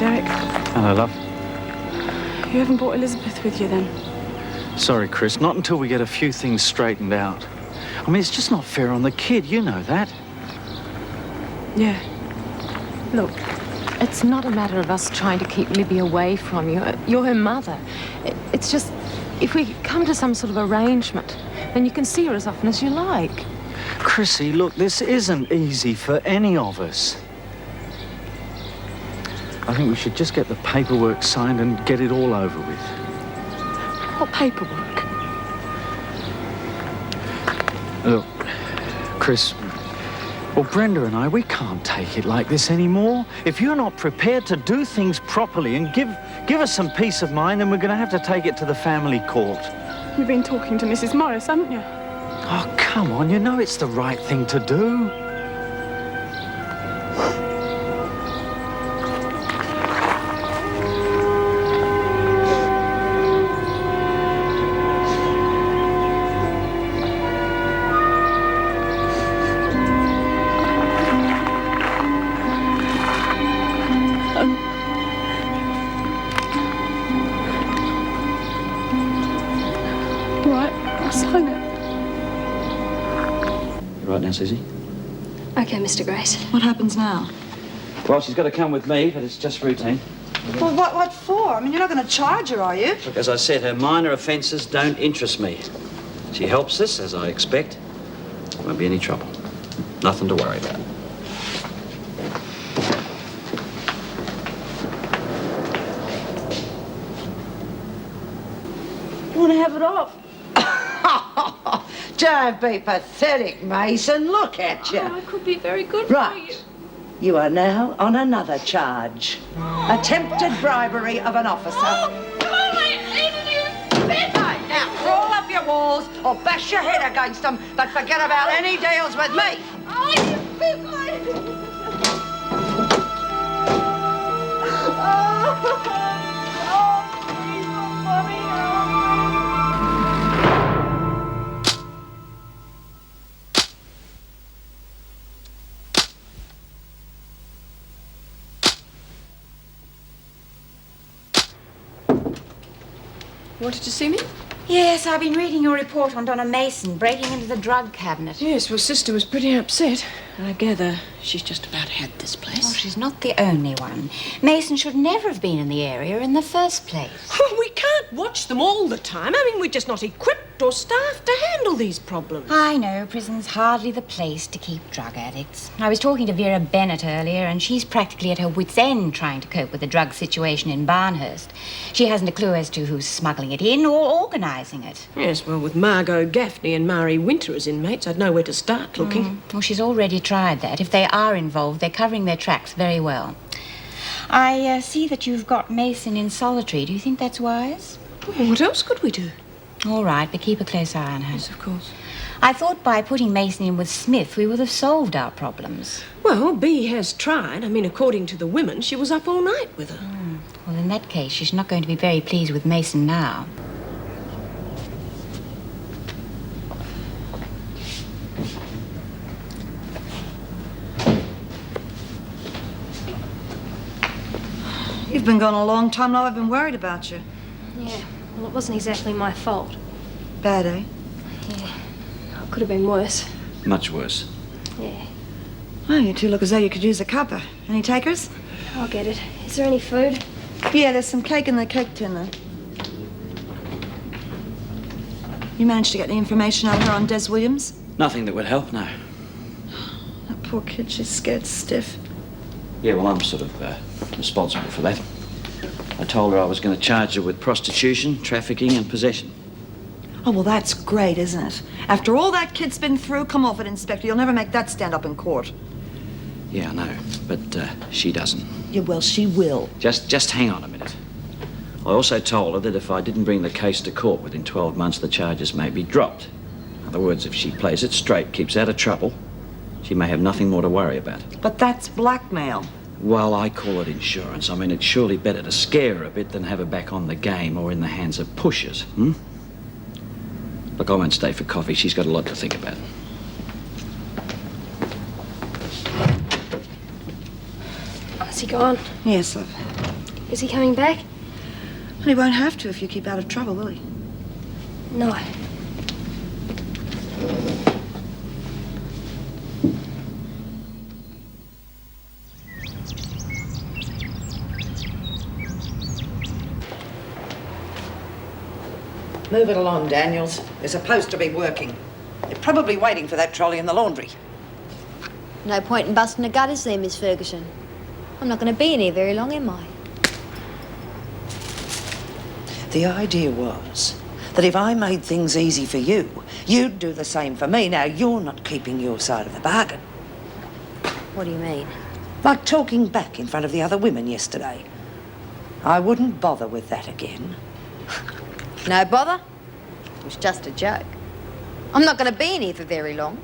Derek. Hello, love. You haven't brought Elizabeth with you, then? Sorry, Chris, not until we get a few things straightened out. I mean, it's just not fair on the kid, you know that. Yeah. Look, It's not a matter of us trying to keep Libby away from you. You're her mother. It's just, if we come to some sort of arrangement, then you can see her as often as you like. Chrissy, look, this isn't easy for any of us. I think we should just get the paperwork signed and get it all over with. what paperwork? Look, Chris, well, Brenda and I, we can't take it like this anymore. If you're not prepared to do things properly and give us some peace of mind, then we're going to have to take it to the family court. You've been talking to Mrs. Morris, haven't you? Oh, come on, you know it's the right thing to do. Right, I'll sign it. Right now, Susie? Okay, Mr. Grace. What happens now? Well, she's got to come with me, but it's just routine. Well, what for? I mean, you're not going to charge her, are you? Look, as I said, her minor offences don't interest me. She helps us, as I expect. Won't be any trouble. Nothing to worry about. You want to have it off? Don't be pathetic, Mason. Look at you. Oh, I could be very good Right. for you. You are now on another charge. Attempted bribery of an officer. Oh, I hated you. Right, now, crawl up your walls or bash your head against them, but forget about any deals with me. Oh, you big lady. Wanted to see me? Yes, I've been reading your report on Donna Mason breaking into the drug cabinet. Yes, well, Sister was pretty upset. I gather she's just about had this Oh, place. she's not the only one. Mason should never have been in the area in the first place. We can't watch them all the time. I mean, we're just not equipped or staffed to handle these problems. I know, prison's hardly the place to keep drug addicts. I was talking to Vera Bennett earlier, and she's practically at her wit's end trying to cope with the drug situation in Barnhurst. She hasn't a clue as to who's smuggling it in or organising it. Yes, well, with Margot Gaffney and Mari Winter as inmates, I'd know where to start looking. Well, she's already tried that. If they are involved, they're covering their tracks very well. I see that you've got Mason in solitary. Do you think that's wise? Well, what else could we do? All right, but keep a close eye on her. Yes, of course. I thought by putting Mason in with Smith, we would have solved our problems. Well, Bea has tried. I mean, according to the women, she was up all night with her. Well, in that case, she's not going to be very pleased with Mason now. You've been gone a long time now. I've been worried about you. Yeah, well, it wasn't exactly my fault. Bad, eh? Yeah, it could have been worse. Much worse. Yeah, Well, you two look as though you could use a cuppa. Any takers? I'll get it. Is there any food? Yeah, there's some cake in the cake tin there. You managed to get any information out of her on Des Williams? Nothing that would help, no. That poor kid, she's scared stiff. Yeah, well, I'm sort of responsible for that. I told her I was going to charge her with prostitution, trafficking, and possession. Oh, well, that's great, isn't it? After all that kid's been through, come off it, Inspector. You'll never make that stand up in court. Yeah, I know, but she doesn't. Yeah, well, she will. Just hang on a minute. I also told her that if I didn't bring the case to court within 12 months, the charges may be dropped. In other words, if she plays it straight, keeps out of trouble, she may have nothing more to worry about. But that's blackmail. Well, I call it insurance. I mean, it's surely better to scare her a bit than have her back on the game or in the hands of pushers, Look, I won't stay for coffee. She's got a lot to think about. Has he gone? Yes, love. Is he coming back? Well, he won't have to if you keep out of trouble, will he? No. Move it along, Daniels. They're supposed to be working. They're probably waiting for that trolley in the laundry. No point in busting the gutters there, Miss Ferguson. I'm not going to be in here very long, am I? The idea was that if I made things easy for you, you'd do the same for me. Now, you're not keeping your side of the bargain. What do you mean? Like talking back in front of the other women yesterday. I wouldn't bother with that again. No bother? It was just a joke. I'm not going to be in here for very long.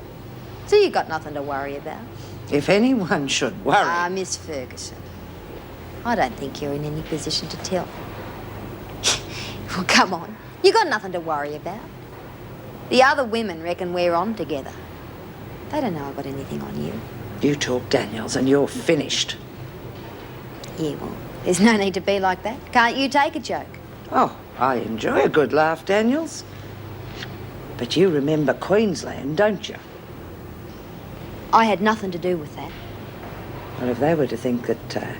So you got nothing to worry about. If anyone should worry... Ah, Miss Ferguson. I don't think you're in any position to tell. Well, come on. You got nothing to worry about. The other women reckon we're on together. They don't know I've got anything on you. You talk, Daniels, and you're finished. Yeah, well, there's no need to be like that. Can't you take a joke? Oh, I enjoy a good laugh, Daniels. But you remember Queensland, don't you? I had nothing to do with that. Well, if they were to think that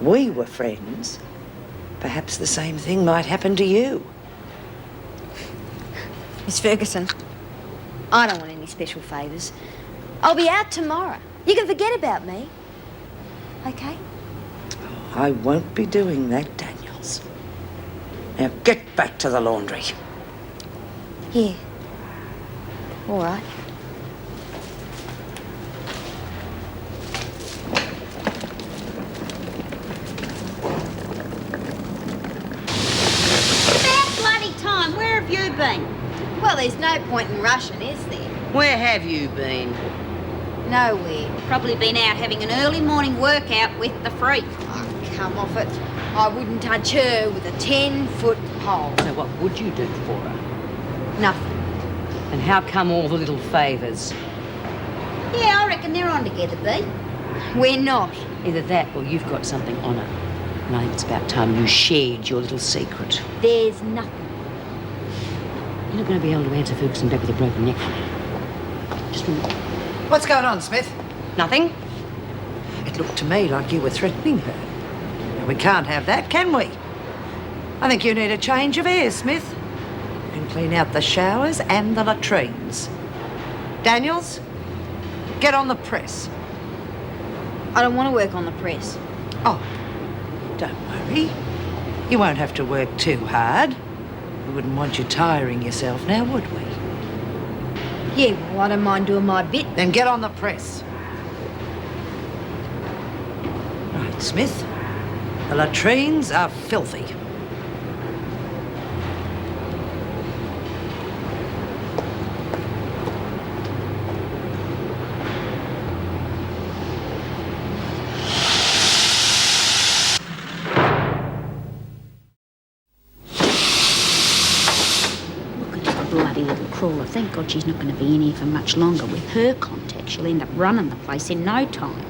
we were friends, perhaps the same thing might happen to you. Miss Ferguson, I don't want any special favours. I'll be out tomorrow. You can forget about me. Okay? I won't be doing that, Daniels. Now get back to the laundry. Yeah. All right. About bloody time. Where have you been? Well, there's no point in rushing, is there? Where have you been? Nowhere. Probably been out having an early morning workout with the freak. Oh, come off it. I wouldn't touch her with a 10-foot pole. So what would you do for her? Nothing. And how come all the little favours? Yeah, I reckon they're on together, B. We're not. Either that or you've got something on her. And I think it's about time you shared your little secret. There's nothing. You're not going to be able to answer Ferguson back with a broken neck. Just remember. What's going on, Smith? Nothing? It looked to me like you were threatening her. Now, we can't have that, can we? I think you need a change of air, Smith. You can clean out the showers and the latrines. Daniels, get on the press. I don't want to work on the press. Oh, don't worry. You won't have to work too hard. We wouldn't want you tiring yourself now, would we? Yeah, well, I don't mind doing my bit. Then get on the press. Right, Smith. The latrines are filthy. Bloody little crawler. Thank God she's not going to be in here for much longer. With her contact, she'll end up running the place in no time.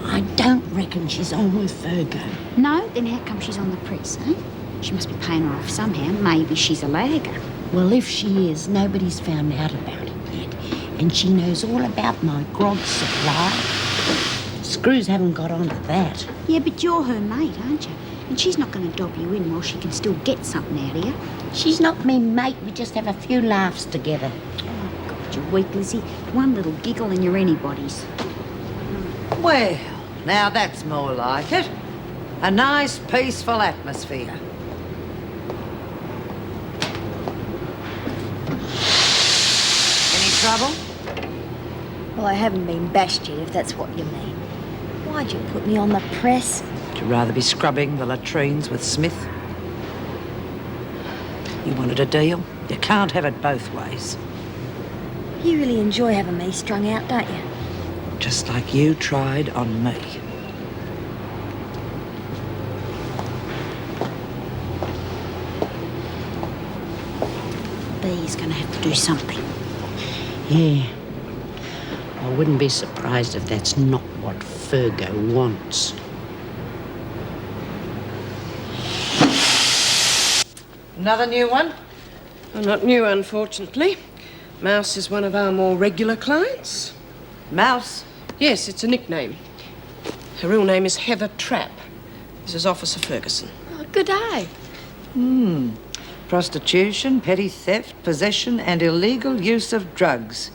I don't reckon she's on with Virgo. No? Then how come she's on the press, eh? She must be paying her off somehow. Maybe she's a lagger. Well, if she is, nobody's found out about it yet. And she knows all about my grog supply. Screws haven't got on to that. Yeah, but you're her mate, aren't you? And she's not going to dob you in while she can still get something out of you. She's not me mate. We just have a few laughs together. Oh, God, you're weak, Lizzie. One little giggle and you're anybody's. Well, now that's more like it. A nice, peaceful atmosphere. Any trouble? Well, I haven't been bashed yet, if that's what you mean. Why'd you put me on the press? Would you rather be scrubbing the latrines with Smith? You wanted a deal? You can't have it both ways. You really enjoy having me strung out, don't you? Just like you tried on me. B's going to have to do something. Yeah. I wouldn't be surprised if that's not what Virgo wants. Another new one? Well, not new, unfortunately. Mouse is one of our more regular clients. Mouse? Yes, it's a nickname. Her real name is Heather Trapp. This is Officer Ferguson. Oh, good day. Prostitution, petty theft, possession, and illegal use of drugs.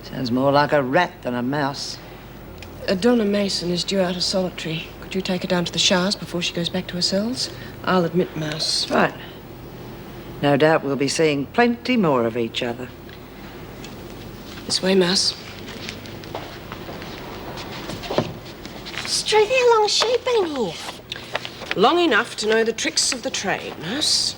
Sounds more like a rat than a mouse. Donna Mason is due out of solitary. Could you take her down to the showers before she goes back to her cells? I'll admit Mouse. Right. No doubt we'll be seeing plenty more of each other. This way, Mouse. Struth, how long has she been here? Long enough to know the tricks of the trade, Mouse.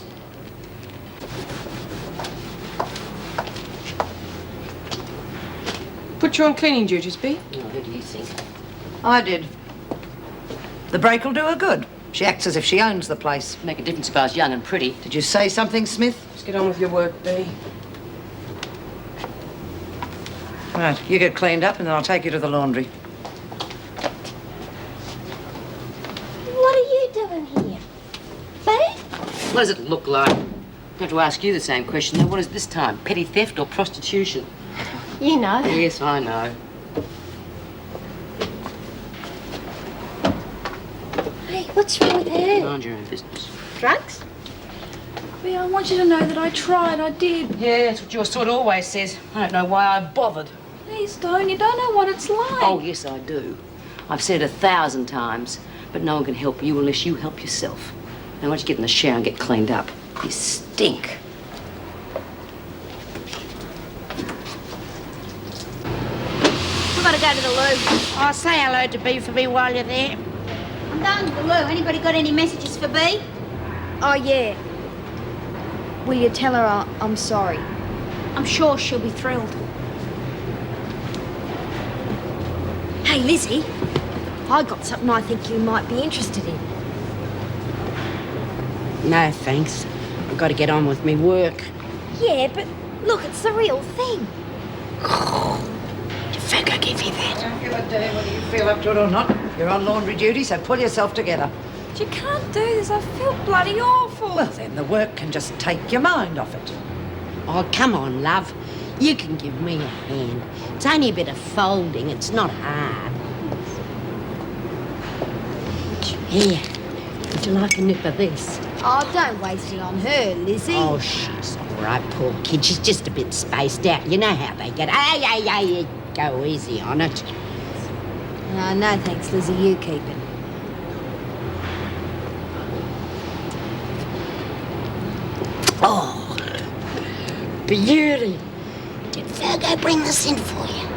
Put you on cleaning duties, Bea? Oh, who do you think? I did. The break will do her good. She acts as if she owns the place. Make a difference if I was young and pretty. Did you say something, Smith? Let's get on with your work, Bea. Right, you get cleaned up and then I'll take you to the laundry. What are you doing here? Bea? What does it look like? I have to ask you the same question, though. What is this time? Petty theft or prostitution? You know. Yes, I know. Hey, what's wrong with her? Mind your own business. Drugs? Bea, I want you to know that I tried. I did. Yeah, that's what your sort always says. I don't know why I bothered. Please don't. You don't know what it's like. Oh, yes, I do. I've said it 1,000 times, but no one can help you unless you help yourself. Now, why don't you get in the shower and get cleaned up? You stink. We've got to go to the loo. Oh, say hello to Bea for me while you're there. I'm going to the loo. Anybody got any messages for Bea? Oh, yeah. Will you tell her I'm sorry? I'm sure she'll be thrilled. Hey, Lizzie. I got something I think you might be interested in. No, thanks. I've got to get on with me work. Yeah, but look, it's the real thing. Did Fergo give you that? Don't give a damn whether you feel up to it or not. You're on laundry duty, so pull yourself together. You can't do this. I feel bloody awful. Well, then the work can just take your mind off it. Oh, come on, love. You can give me a hand. It's only a bit of folding. It's not hard. Here. Would you like a nip of this? Oh, don't waste it on her, Lizzie. Oh, she's all right, poor kid. She's just a bit spaced out. You know how they get. Hey, go easy on it. No, thanks, Lizzie. You keep it. Oh, beauty. Did Fergo bring this in for you?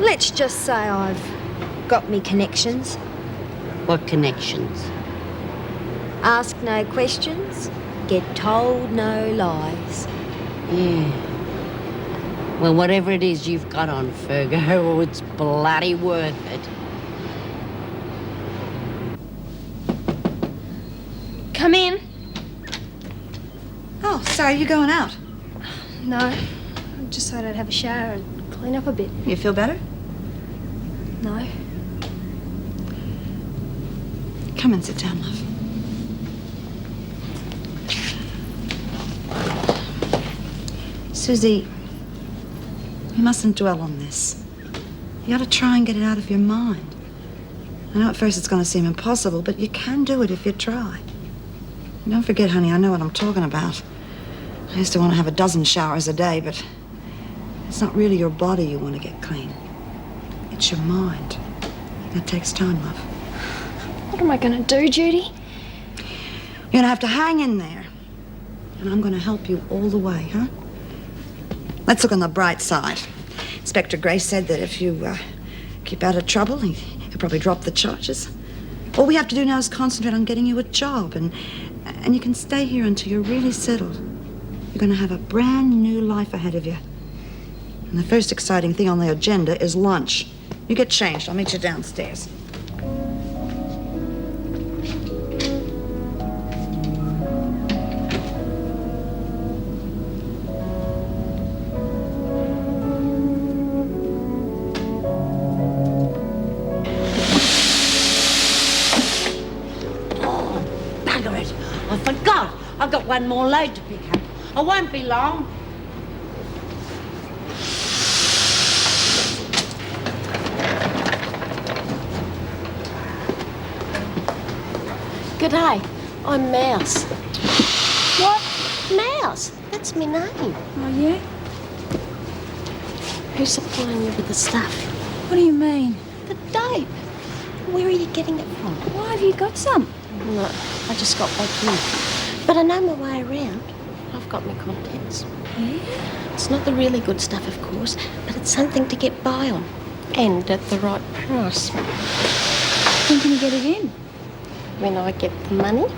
Let's just say I've got me connections. What connections? Ask no questions, get told no lies. Yeah. Well, whatever it is you've got on, Fergo, it's bloody worth it. Come in. Oh, sorry, you going out? No, I just thought I'd have a shower and clean up a bit. You feel better? No. Come and sit down, love. Susie, you mustn't dwell on this. You ought to try and get it out of your mind. I know at first it's going to seem impossible, but you can do it if you try. And don't forget, honey, I know what I'm talking about. I used to want to have a dozen showers a day, but it's not really your body you want to get clean. It's your mind. That takes time, love. What am I going to do, Judy? You're going to have to hang in there. And I'm going to help you all the way, huh? Let's look on the bright side. Inspector Gray said that if you keep out of trouble, he'll probably drop the charges. All we have to do now is concentrate on getting you a job, and you can stay here until you're really settled. You're going to have a brand new life ahead of you. And the first exciting thing on the agenda is lunch. You get changed. I'll meet you downstairs. Bugger it. I forgot. I've got one more load to pick up. I won't be long. G'day, I'm Mouse. What? Mouse, that's my name. Oh, yeah? Who's supplying you with the stuff? What do you mean? The dope. Where are you getting it from? Why have you got some? No, I just got back in. But I know my way around. I've got my contacts. Yeah? It's not the really good stuff, of course, but it's something to get by on. And at the right price. When can you get it in? When I get the money.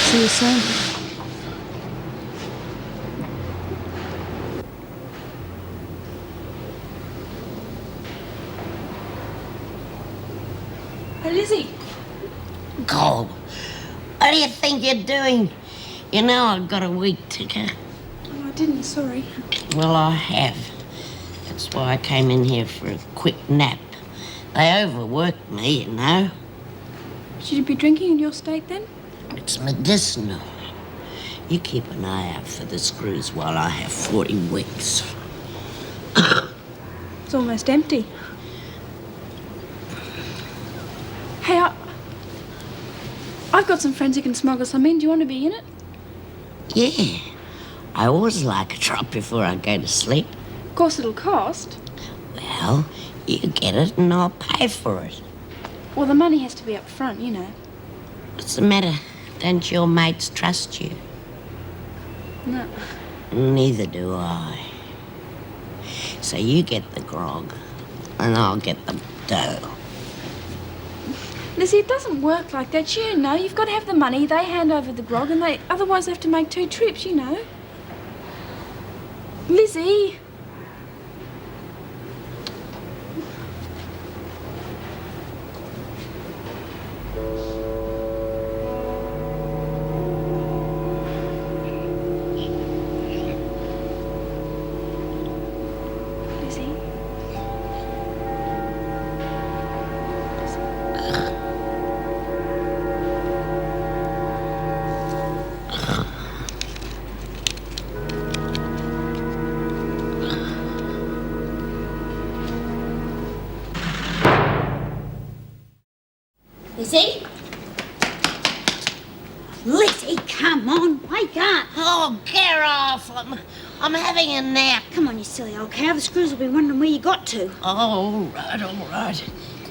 See you soon. Hey, Lizzie. Gob, what do you think you're doing? You know I've got a week ticker. Oh, I didn't, sorry. Well, I have. That's why I came in here for a quick nap. They overworked me, you know. Should you be drinking in your state then? It's medicinal. You keep an eye out for the screws while I have 40 winks. It's almost empty. Hey, I've got some friends who can smuggle some in. Do you want to be in it? Yeah. I always like a drop before I go to sleep. Of course it'll cost. Well, you get it and I'll pay for it. Well, the money has to be up front, you know. What's the matter? Don't your mates trust you? No. Neither do I. So you get the grog and I'll get the dough. Lizzie, it doesn't work like that. You know, you've got to have the money. They hand over the grog and otherwise they have to make 2 trips, you know. Lizzie. Lizzie? Lizzie, come on, wake up. Oh, get off. I'm having a nap. Come on, you silly old cow. The screws will be wondering where you got to. Oh, all right.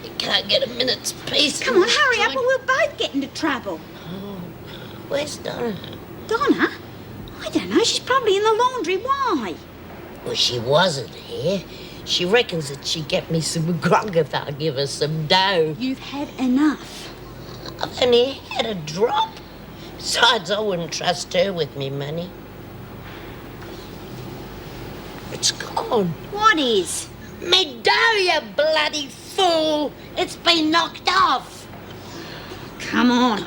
You can't get a minute's peace. Come on, hurry up or we'll both get into trouble. Oh, where's Donna? Donna? I don't know. She's probably in the laundry. Why? Well, she wasn't here. She reckons that she'd get me some grog if I give her some dough. You've had enough. I've only had a drop. Besides, I wouldn't trust her with me money. It's gone. What is? Me dough, you bloody fool! It's been knocked off. Come on.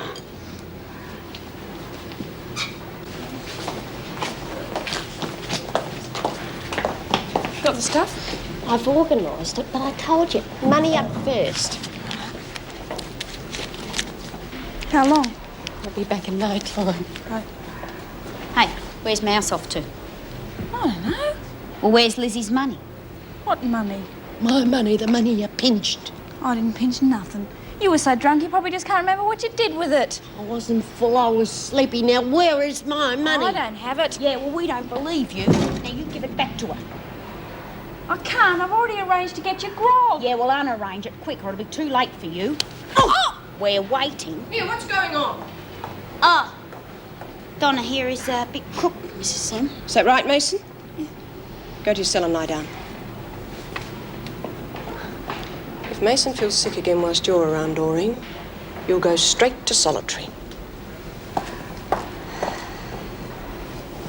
Got the stuff? I've organised it, but I told you, money up first. How long? I'll be back in no time. Right. Hey, where's Mouse off to? I don't know. Well, where's Lizzie's money? What money? My money, the money you pinched. I didn't pinch nothing. You were so drunk you probably just can't remember what you did with it. I wasn't full, I was sleepy. Now, where is my money? I don't have it. Yeah, well, we don't believe you. Now, you give it back to her. I can't. I've already arranged to get your grog. Yeah, well, unarrange it quick or it'll be too late for you. Oh! We're waiting. Here, what's going on? Oh, Donna here is a big crook, Mrs. Sim. Is that right, Mason? Yeah. Go to your cell and lie down. If Mason feels sick again whilst you're around, Doreen, you'll go straight to solitary.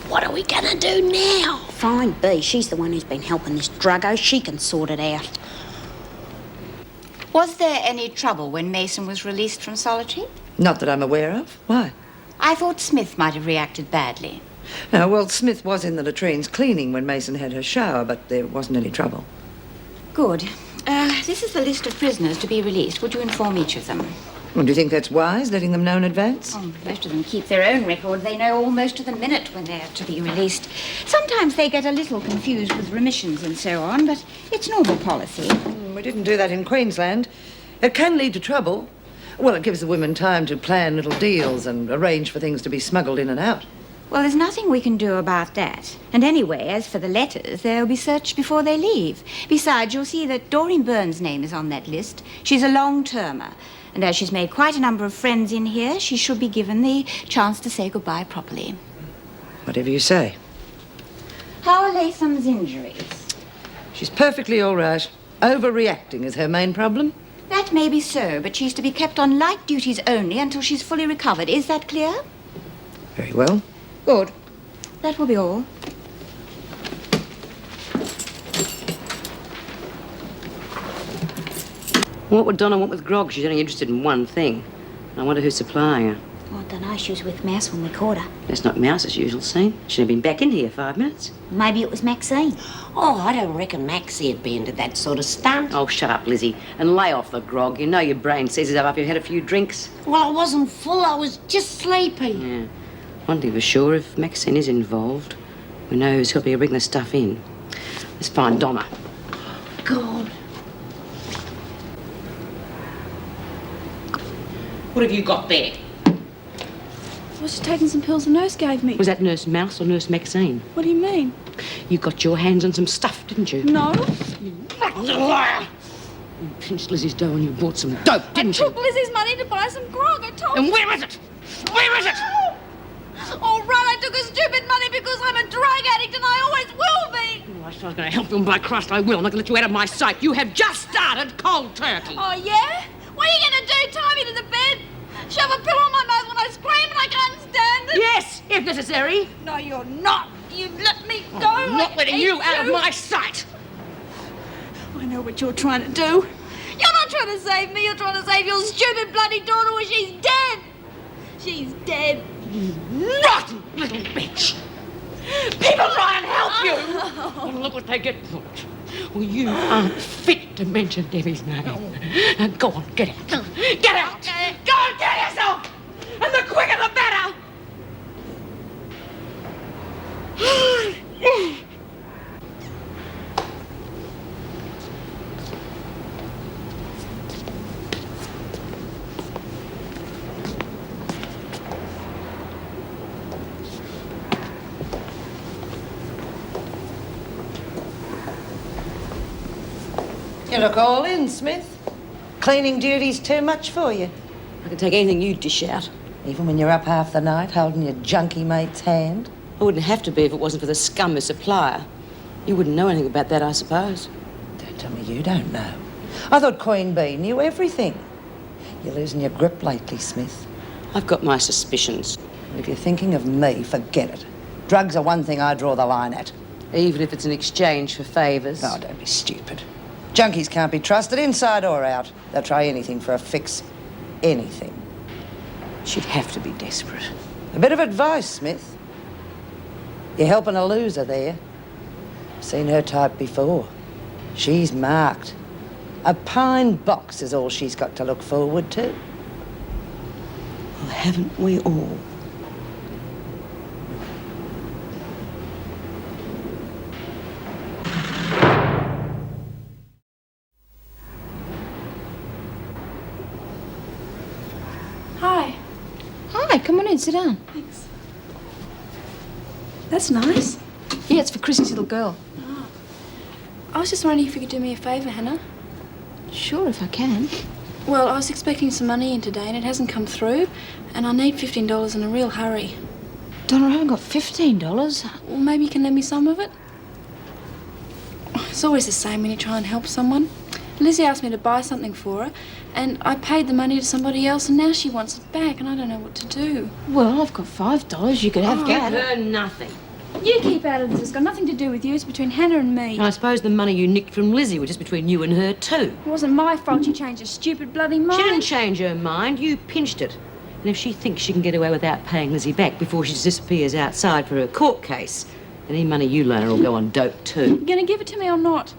What are we gonna do now? Fine, B. She's the one who's been helping this druggo. She can sort it out. Was there any trouble when Mason was released from solitary? Not that I'm aware of. Why? I thought Smith might have reacted badly. No, well, Smith was in the latrines cleaning when Mason had her shower, but there wasn't any trouble. Good. This is the list of prisoners to be released. Would you inform each of them? Well, do you think that's wise, letting them know in advance? Oh, most of them keep their own record. They know almost to the minute when they're to be released. Sometimes they get a little confused with remissions and so on, but it's normal policy. We didn't do that in Queensland. It can lead to trouble. Well, it gives the women time to plan little deals and arrange for things to be smuggled in and out. Well, there's nothing we can do about that. And anyway, as for the letters, they'll be searched before they leave. Besides, you'll see that Doreen Byrne's name is on that list. She's a long-termer. And as she's made quite a number of friends in here, she should be given the chance to say goodbye properly. Whatever you say. How are Latham's injuries? She's perfectly all right. Overreacting is her main problem. That may be so, but she's to be kept on light duties only until she's fully recovered. Is that clear? Very well. Good. That will be all. What would Donna want with grog? She's only interested in one thing. I wonder who's supplying her. Oh, I don't know. She was with Mouse when we caught her. That's not Mouse's usual scene. She'd have been back in here 5 minutes. Maybe it was Maxine. Oh, I don't reckon Maxie'd be into that sort of stunt. Oh, shut up, Lizzie, and lay off the grog. You know your brain seizes up after you've had a few drinks. Well, I wasn't full. I was just sleepy. Yeah. One thing for sure, if Maxine is involved, we know who's helping her bring the stuff in. Let's find Donna. God. What have you got there? I was just taking some pills the nurse gave me. Was that Nurse Mouse or Nurse Maxine? What do you mean? You got your hands on some stuff, didn't you? No. You little liar! You pinched Lizzie's dough and you bought some dope, didn't I you? took Lizzie's money to buy some grog. I told And you. where is it? Where is it? All right, I took her stupid money because I'm a drug addict and I always will be. Oh, I said I was going to help you, and by Christ I will. I'm not going to let you out of my sight. You have just started cold turkey. Oh, yeah? What are you going to do? Tie me to the bed? Shove a pillow on my mouth when I scream and I can't stand it? Yes, if necessary. No, you're not. You let me go. I'm not letting you out of my sight. I know what you're trying to do. You're not trying to save me. You're trying to save your stupid bloody daughter when she's dead. She's dead. You rotten little bitch. People try and help you. And look what they get for it. Well, you aren't fit to mention Debbie's name. Now, go on, get out. Get out. Okay. Go and get yourself. And the quicker the better. You look all in, Smith. Cleaning duty's too much for you. I can take anything you dish out. Even when you're up half the night holding your junkie mate's hand. I wouldn't have to be if it wasn't for the scum who supplier. You wouldn't know anything about that, I suppose. Don't tell me you don't know. I thought Queen Bee knew everything. You're losing your grip lately, Smith. I've got my suspicions. If you're thinking of me, forget it. Drugs are one thing I draw the line at. Even if it's in exchange for favours. Oh, don't be stupid. Junkies can't be trusted inside or out. They'll try anything for a fix. Anything. She'd have to be desperate. A bit of advice, Smith. You're helping a loser there. Seen her type before. She's marked. A pine box is all she's got to look forward to. Well, haven't we all? Hi. Hi, come on in, sit down. Thanks. That's nice. Yeah, it's for Chrissy's little girl. I was just wondering if you could do me a favour, Hannah. Sure, if I can. Well, I was expecting some money in today and it hasn't come through, and I need $15 in a real hurry. Donna, I haven't got $15. Well, maybe you can lend me some of it? It's always the same when you try and help someone. Lizzie asked me to buy something for her, and I paid the money to somebody else, and now she wants it back, and I don't know what to do. Well, I've got $5. You could have Give that. her nothing. You keep out of this. It's got nothing to do with you. It's between Hannah and me. I suppose the money you nicked from Lizzie was just between you and her, too. It wasn't my fault she changed her stupid bloody mind. She didn't change her mind. You pinched it. And if she thinks she can get away without paying Lizzie back before she disappears outside for her court case, then any money you loan her will go on dope, too. You gonna give it to me or not?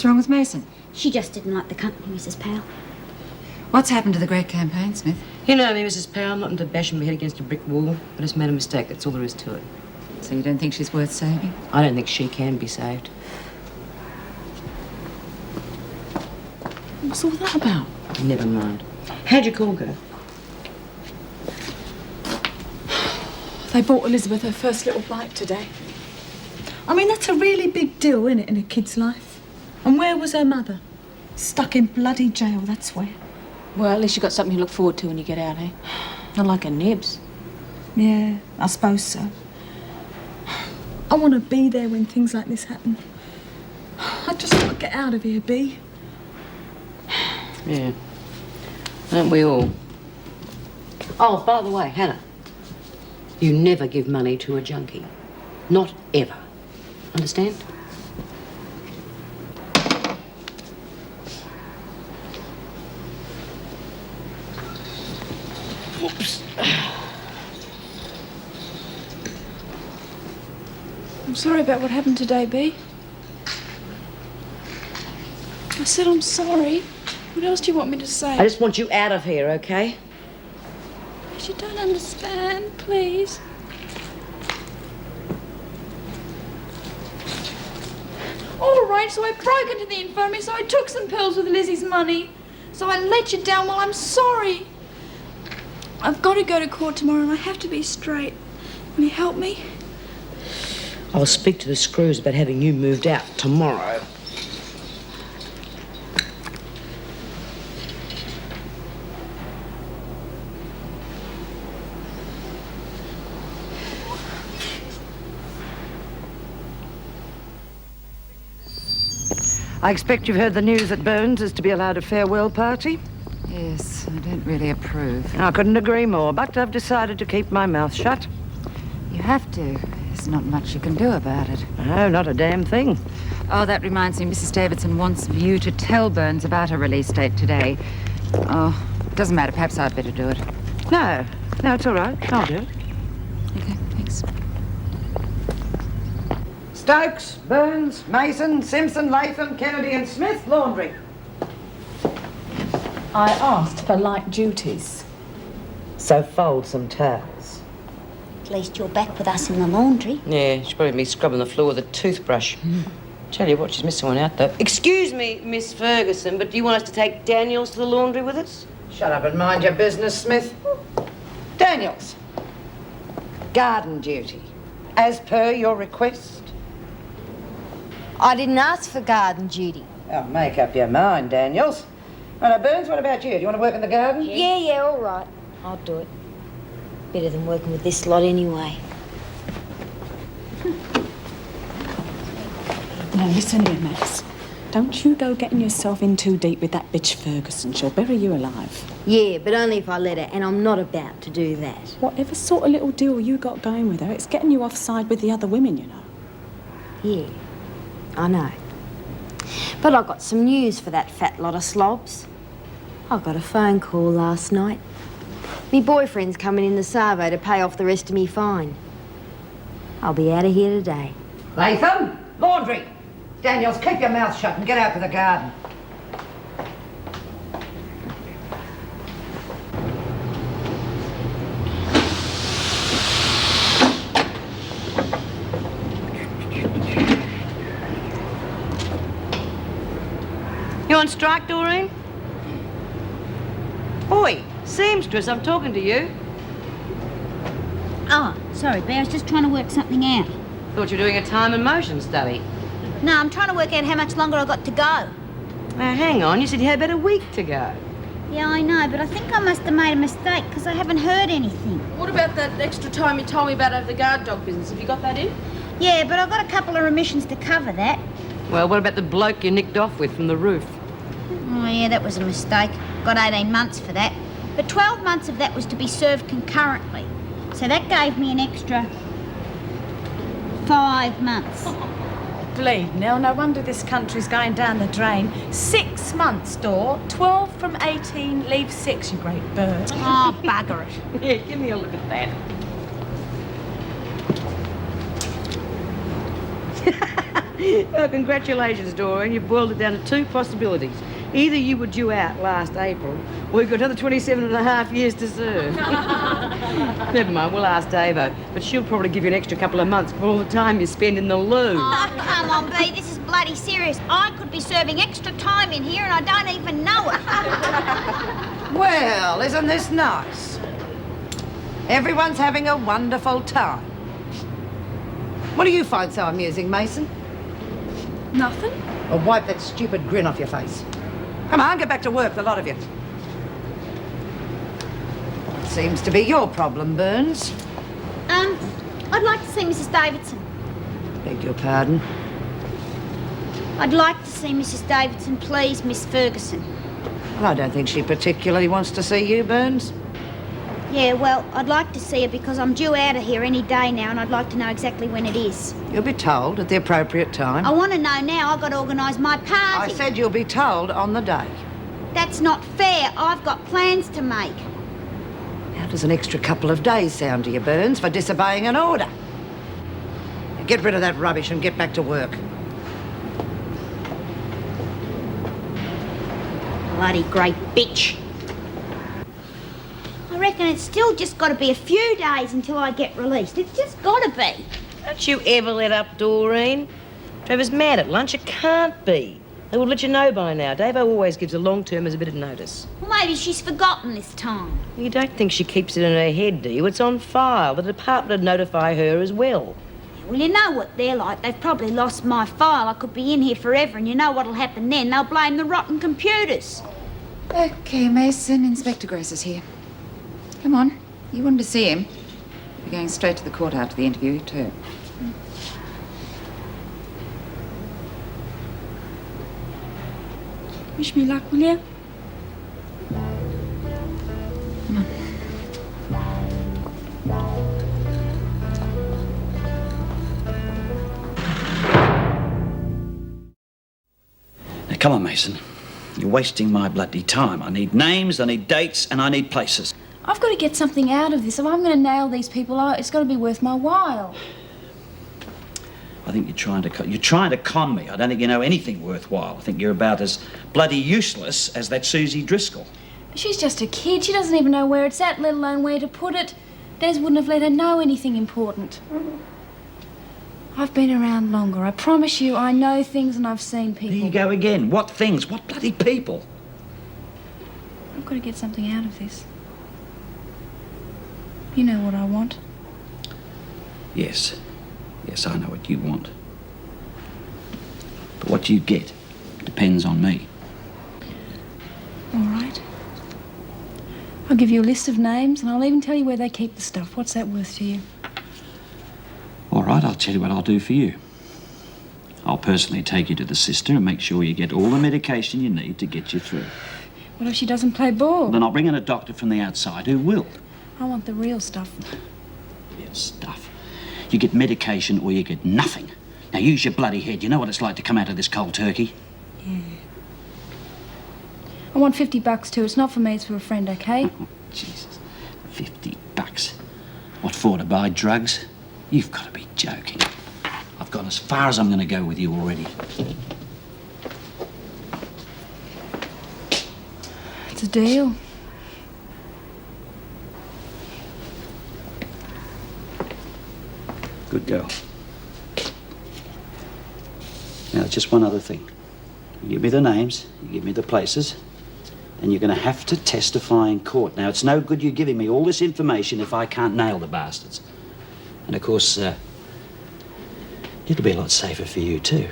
What's wrong with Mason? She just didn't like the company, Mrs. Powell. What's happened to the great campaign, Smith? You know me, Mrs. Powell. I'm not into bashing my head against a brick wall. I just made a mistake. That's all there is to it. So you don't think she's worth saving? I don't think she can be saved. What's all that about? Never mind. How'd your call go? They bought Elizabeth her first little bike today. I mean, that's a really big deal, isn't it, in a kid's life? And where was her mother? Stuck in bloody jail, that's where. Well, at least you got something to look forward to when you get out, eh? Not like her nibs. Yeah, I suppose so. I want to be there when things like this happen. I just want to get out of here, Bea. Yeah. Don't we all? Oh, by the way, Hannah, you never give money to a junkie. Not ever. Understand? Oops. I'm sorry about what happened today, Bea. I said I'm sorry. What else do you want me to say? I just want you out of here, okay? You don't understand, please. All right, so I broke into the infirmary, so I took some pills with Lizzie's money. So I let you down. Well, I'm sorry. I've got to go to court tomorrow and I have to be straight. Will you help me? I'll speak to the screws about having you moved out tomorrow. I expect you've heard the news that Burns is to be allowed a farewell party? Yes, I don't really approve. I couldn't agree more, but I've decided to keep my mouth shut. You have to. There's not much you can do about it. No, not a damn thing. Oh, that reminds me, Mrs. Davidson wants you to tell Burns about her release date today. Oh, doesn't matter. Perhaps I'd better do it. No, it's all right. I'll do it. Okay, thanks. Stokes, Burns, Mason, Simpson, Latham, Kennedy and Smith, laundry. I asked for light duties. So fold some towels. At least you're back with us in the laundry. Yeah, she's probably be scrubbing the floor with a toothbrush. Tell you what, she's missing one out, though. Excuse me, Miss Ferguson, but do you want us to take Daniels to the laundry with us? Shut up and mind your business, Smith. Daniels. Garden duty. As per your request. I didn't ask for garden duty. Oh, make up your mind, Daniels. Well, now, Burns, what about you? Do you want to work in the garden? Yeah, all right. I'll do it. Better than working with this lot anyway. Now listen here, Max. Don't you go getting yourself in too deep with that bitch Ferguson. She'll bury you alive. Yeah, but only if I let her, and I'm not about to do that. Whatever sort of little deal you got going with her, it's getting you offside with the other women, you know. Yeah, I know. But I got some news for that fat lot of slobs. I got a phone call last night. Me boyfriend's coming in the Savo to pay off the rest of me fine. I'll be out of here today. Latham, laundry. Daniels, keep your mouth shut and get out to the garden. You on strike, Doreen? Oi, seamstress, I'm talking to you. Oh, sorry, Bea, I was just trying to work something out. Thought you were doing a time and motion study. No, I'm trying to work out how much longer I got to go. Now, hang on, you said you had about a week to go. Yeah, I know, but I think I must have made a mistake because I haven't heard anything. What about that extra time you told me about over the guard dog business? Have you got that in? Yeah, but I've got a couple of remissions to cover that. Well, what about the bloke you nicked off with from the roof? Oh, yeah, that was a mistake. Got 18 months for that. But 12 months of that was to be served concurrently. So that gave me an extra 5 months. Bleed, Nell. No wonder this country's going down the drain. 6 months, Dor. 12 from 18, leave 6, you great bird. Oh, bugger it. Yeah, give me a look at that. Well, congratulations, Doreen. You've boiled it down to two possibilities. Either you were due out last April, or you've got another 27 and a half years to serve. Never mind, we'll ask Davo. But she'll probably give you an extra couple of months for all the time you spend in the loo. Oh, come on, Bea. This is bloody serious. I could be serving extra time in here and I don't even know it. Well, isn't this nice? Everyone's having a wonderful time. What do you find so amusing, Mason? Nothing. Well, wipe that stupid grin off your face. Come on, get back to work, the lot of you. What seems to be your problem, Burns? I'd like to see Mrs. Davidson. Beg your pardon? I'd like to see Mrs. Davidson, please, Miss Ferguson. Well, I don't think she particularly wants to see you, Burns. Yeah, well, I'd like to see her because I'm due out of here any day now and I'd like to know exactly when it is. You'll be told at the appropriate time. I want to know now. I've got to organise my party. I said you'll be told on the day. That's not fair. I've got plans to make. How does an extra couple of days sound to you, Burns, for disobeying an order? Now get rid of that rubbish and get back to work. Bloody great bitch. I reckon it's still just got to be a few days until I get released. It's just got to be. Don't you ever let up, Doreen. Trevor's mad at lunch. It can't be. They would let you know by now. Davo always gives a long term as a bit of notice. Well, maybe she's forgotten this time. You don't think she keeps it in her head, do you? It's on file. The department would notify her as well. Well, you know what they're like. They've probably lost my file. I could be in here forever, and you know what'll happen then. They'll blame the rotten computers. Okay, Mason, Inspector Grace is here. Come on. You wanted to see him. You're going straight to the court after the interview, too. Wish me luck, will you? Come on. Now, come on, Mason. You're wasting my bloody time. I need names, I need dates, and I need places. I've got to get something out of this. If I'm going to nail these people out, it's got to be worth my while. I think you're trying to con me. I don't think you know anything worthwhile. I think you're about as bloody useless as that Susie Driscoll. She's just a kid. She doesn't even know where it's at, let alone where to put it. Des wouldn't have let her know anything important. I've been around longer. I promise you, I know things and I've seen people. There you go again. What things? What bloody people? I've got to get something out of this. You know what I want. Yes. Yes, I know what you want. But what you get depends on me. All right. I'll give you a list of names and I'll even tell you where they keep the stuff. What's that worth to you? All right, I'll tell you what I'll do for you. I'll personally take you to the sister and make sure you get all the medication you need to get you through. What if she doesn't play ball? Then I'll bring in a doctor from the outside who will. I want the real stuff. Real stuff. You get medication or you get nothing. Now use your bloody head. You know what it's like to come out of this cold turkey? Yeah. I want $50 too. It's not for me, it's for a friend, okay? Oh, Jesus. $50. What for, to buy drugs? You've got to be joking. I've gone as far as I'm going to go with you already. It's a deal. Good girl. Now, just one other thing. You give me the names, you give me the places, and you're going to have to testify in court. Now, it's no good you giving me all this information if I can't nail the bastards. And, of course, it'll be a lot safer for you, too.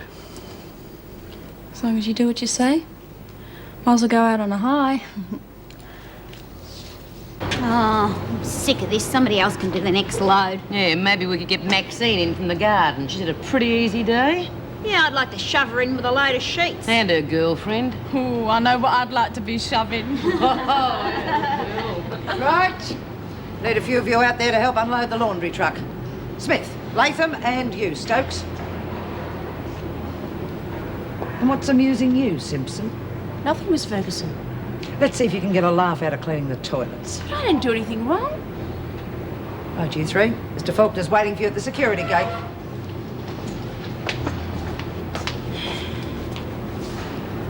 As long as you do what you say. Might as well go out on a high. Oh, I'm sick of this. Somebody else can do the next load. Yeah, maybe we could get Maxine in from the garden. She's had a pretty easy day. Yeah, I'd like to shove her in with a load of sheets. And her girlfriend. Oh, I know what I'd like to be shoving. Right. Need a few of you out there to help unload the laundry truck. Smith, Latham, and you, Stokes. And what's amusing you, Simpson? Nothing, Miss Ferguson. Let's see if you can get a laugh out of cleaning the toilets. But I didn't do anything wrong. Right, you three. Mr. Faulkner's waiting for you at the security gate.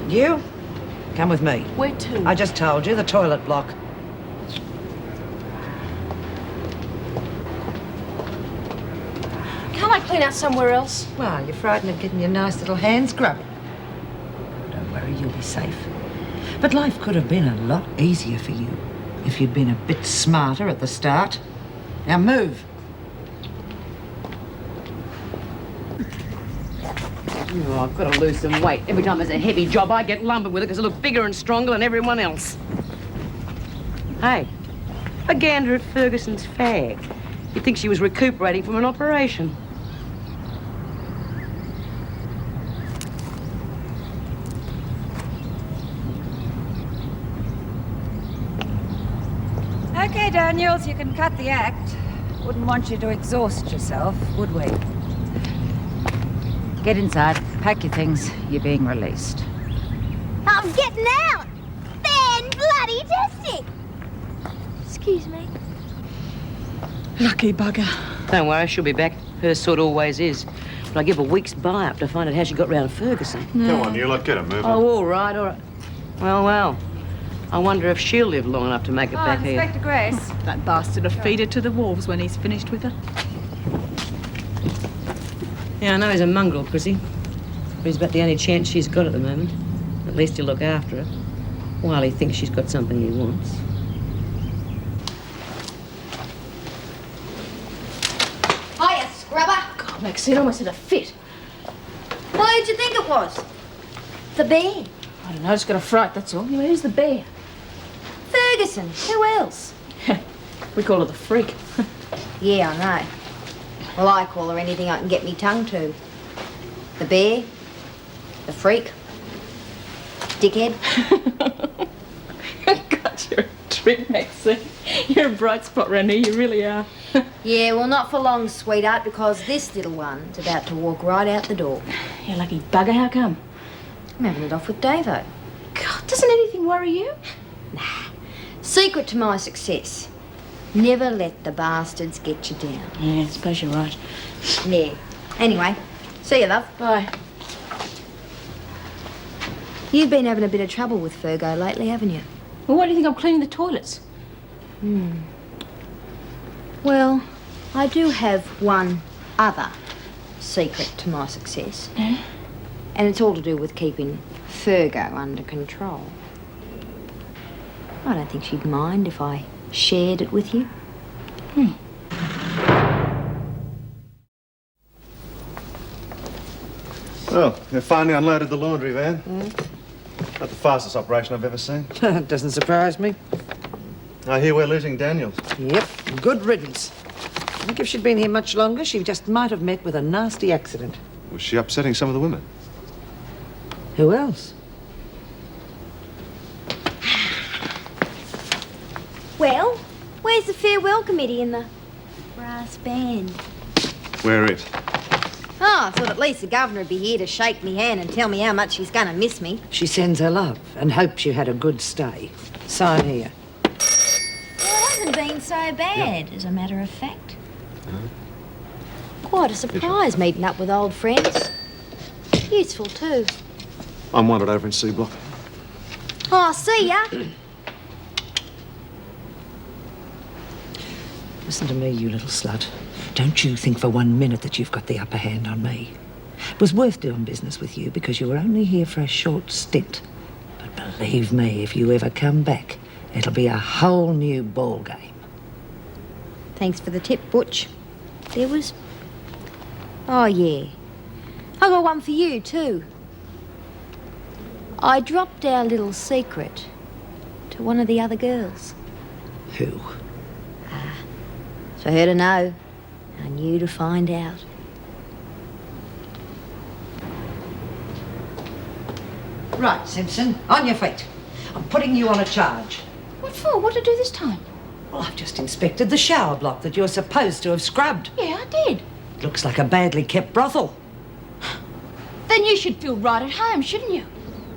You, come with me. Where to? I just told you, the toilet block. Can't I clean out somewhere else? Well, you're frightened of getting your nice little hands grubby. Don't worry, you'll be safe. But life could have been a lot easier for you if you'd been a bit smarter at the start. Now move. Oh, I've got to lose some weight. Every time there's a heavy job, I get lumbered with it because I look bigger and stronger than everyone else. Hey, a gander at Ferguson's fag. You'd think she was recuperating from an operation. Okay, Daniels, you can cut the act. Wouldn't want you to exhaust yourself, would we? Get inside, pack your things. You're being released. I'm getting out! Fan-bloody-tastic! Excuse me. Lucky bugger. Don't worry, she'll be back. Her sort always is. But I give a week's buy-up to find out how she got round Ferguson. Come on, you lot, get a move on. Oh, all right, all right. Well. I wonder if she'll live long enough to make it back here. Inspector Grace. That bastard will feed her to the wolves when he's finished with her. Yeah, I know he's a mongrel, Chrissy. But he's about the only chance she's got at the moment. At least he'll look after her, while he thinks she's got something he wants. Hiya, scrubber. God, Maxine, I almost had a fit. Who'd you think it was? The bear. I don't know, I just got a fright, that's all. Anyway, who's the bear? Ferguson. Who else? We call her the freak. Yeah, I know. Well, I call her anything I can get me tongue to. The bear. The freak. Dickhead. God, you're a trip, Maxine. You're a bright spot around here, you really are. Yeah, well, not for long, sweetheart, because this little one's about to walk right out the door. You lucky bugger, how come? I'm having it off with Davo. God, doesn't anything worry you? Secret to my success. Never let the bastards get you down. Yeah, I suppose you're right. Yeah. Anyway, see you, love. Bye. You've been having a bit of trouble with Fergo lately, haven't you? Well, why do you think I'm cleaning the toilets? Well, I do have one other secret to my success. Yeah? And it's all to do with keeping Fergo under control. I don't think she'd mind if I shared it with you. Well, they finally unloaded the laundry van. Not the fastest operation I've ever seen. Doesn't surprise me. I hear we're losing Daniels. Yep, good riddance. I think if she'd been here much longer, she just might have met with a nasty accident. Was she upsetting some of the women? Who else? Well, where's the farewell committee and the brass band? Where it? Oh, I thought at least the governor would be here to shake me hand and tell me how much he's going to miss me. She sends her love and hopes you had a good stay. Sign here. Well, it hasn't been so bad, as a matter of fact. Quite a surprise meeting up with old friends. Useful, too. I'm wanted over in C Block. Oh, see ya. Listen to me, you little slut. Don't you think for 1 minute that you've got the upper hand on me. It was worth doing business with you because you were only here for a short stint. But believe me, if you ever come back, it'll be a whole new ball game. Thanks for the tip, Butch. There was... Oh, yeah. I got one for you, too. I dropped our little secret to one of the other girls. Who? For her to know, and you to find out. Right, Simpson, on your feet. I'm putting you on a charge. What for? What to do this time? Well, I've just inspected the shower block that you're supposed to have scrubbed. Yeah, I did. Looks like a badly kept brothel. Then you should feel right at home, shouldn't you?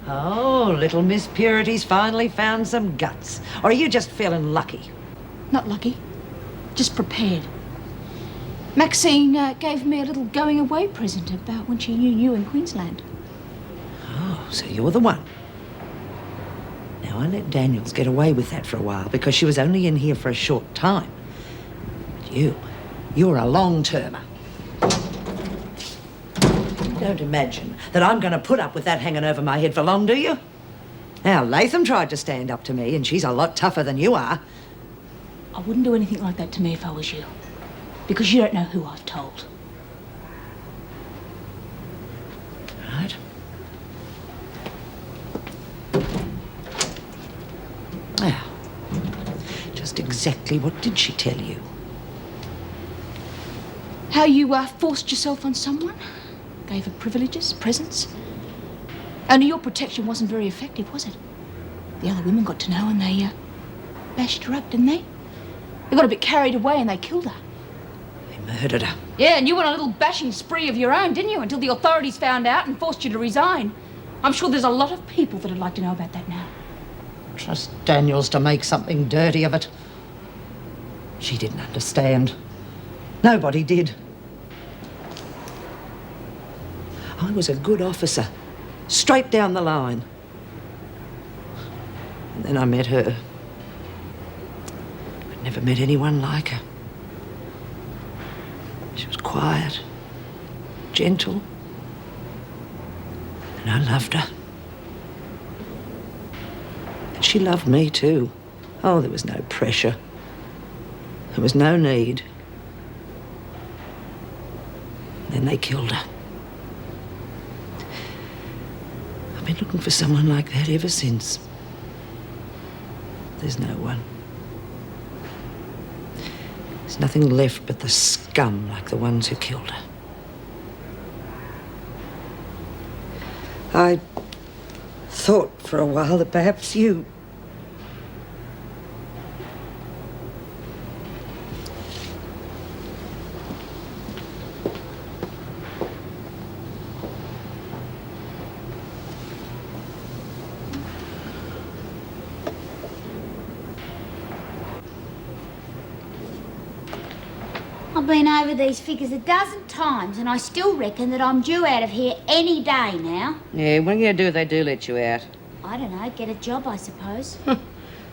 Oh, little Miss Purity's finally found some guts. Or are you just feeling lucky? Not lucky. Just prepared. Maxine gave me a little going away present about when she knew you in Queensland. Oh, so you're the one. Now, I let Daniels get away with that for a while because she was only in here for a short time. But you're a long-termer. You don't imagine that I'm going to put up with that hanging over my head for long, do you? Now, Latham tried to stand up to me, and she's a lot tougher than you are. I wouldn't do anything like that to me if I was you. Because you don't know who I've told. Right. Now, just exactly what did she tell you? How you forced yourself on someone, gave her privileges, presents. Only your protection wasn't very effective, was it? The other women got to know and they bashed her up, didn't they? They got a bit carried away and they killed her. They murdered her. Yeah, and you went on a little bashing spree of your own, didn't you? Until the authorities found out and forced you to resign. I'm sure there's a lot of people that'd like to know about that now. Trust Daniels to make something dirty of it. She didn't understand. Nobody did. I was a good officer, straight down the line. And then I met her. I'd never met anyone like her. She was quiet, gentle, and I loved her. And she loved me too. Oh, there was no pressure. There was no need. Then they killed her. I've been looking for someone like that ever since. There's no one. There's nothing left but the scum like the ones who killed her. I thought for a while that perhaps you... I've been over these figures a dozen times and I still reckon that I'm due out of here any day now. Yeah, what are you going to do if they do let you out? I don't know, get a job, I suppose.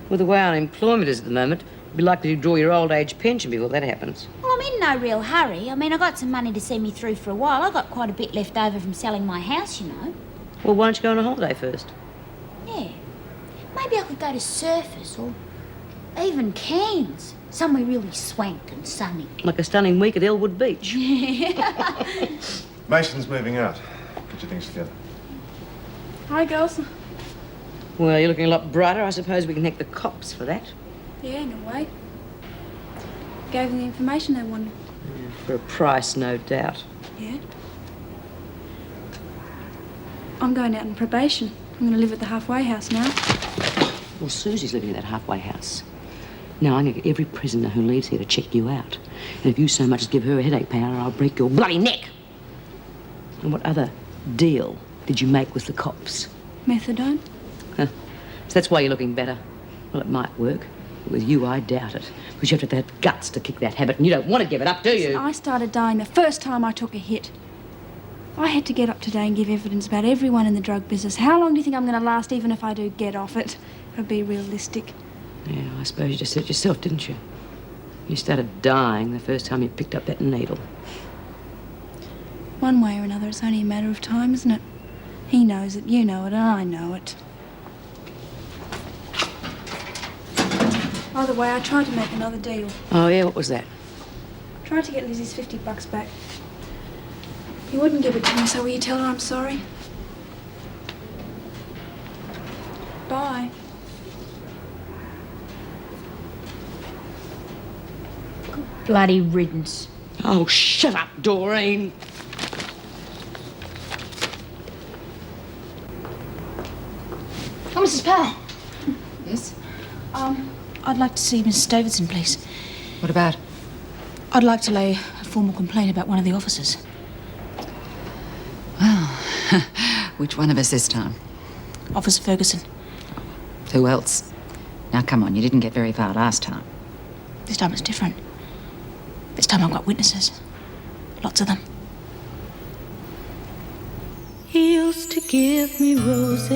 With the way unemployment is at the moment, you'd be likely to draw your old age pension before that happens. Well, I'm in no real hurry. I mean, I got some money to see me through for a while. I got quite a bit left over from selling my house, you know. Well, why don't you go on a holiday first? Yeah. Maybe I could go to Surfers or even Cairns. Somewhere really swank and sunny. Like a stunning week at Elwood Beach. Mason's moving out. Get your things together. Hi, girls. Well, you're looking a lot brighter. I suppose we can thank the cops for that. Yeah, in a way. Gave them the information they wanted. Yeah, for a price, no doubt. Yeah. I'm going out on probation. I'm going to live at the halfway house now. Well, Susie's living in that halfway house. Now, I'm going to get every prisoner who leaves here to check you out. And if you so much as give her a headache powder, I'll break your bloody neck. And what other deal did you make with the cops? Methadone? Huh. So that's why you're looking better. Well, it might work. But with you, I doubt it. Because you have to have guts to kick that habit, and you don't want to give it up, do you? I started dying the first time I took a hit. I had to get up today and give evidence about everyone in the drug business. How long do you think I'm going to last, even if I do get off it? I'd be realistic. Yeah, I suppose you just said it yourself, didn't you? You started dying the first time you picked up that needle. One way or another, it's only a matter of time, isn't it? He knows it, you know it, and I know it. By the way, I tried to make another deal. Oh, yeah, what was that? Tried to get Lizzie's $50 back. He wouldn't give it to me, so will you tell her I'm sorry? Bye. Bloody riddance. Oh, shut up, Doreen. Oh, Mrs. Powell. Yes? I'd like to see Mrs. Davidson, please. What about? I'd like to lay a formal complaint about one of the officers. Well, which one of us this time? Officer Ferguson. Who else? Now, come on, you didn't get very far last time. This time it's different. This time I've got witnesses. Lots of them. He used to give me roses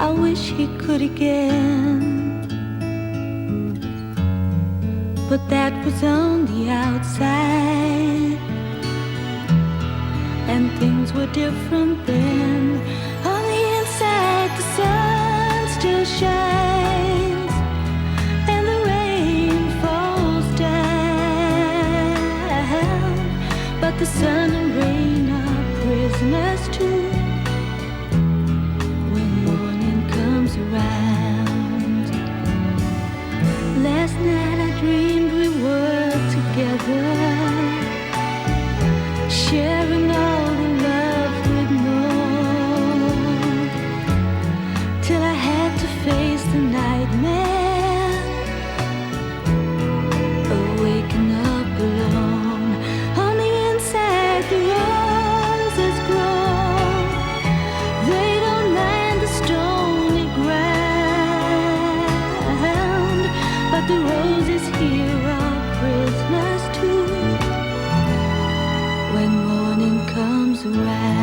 I wish he could again. But that was on the outside, and things were different then. On the inside, the sun still shines, and the rain falls down. But the sun and rain are prisoners too when morning comes around. Last night I dreamed we were together, sharing all the love we'd known, till I had to face the nightmare of waking up alone. On the inside, the roses grow. They don't mind the stony ground, but the roses here are prisoners too when morning comes around.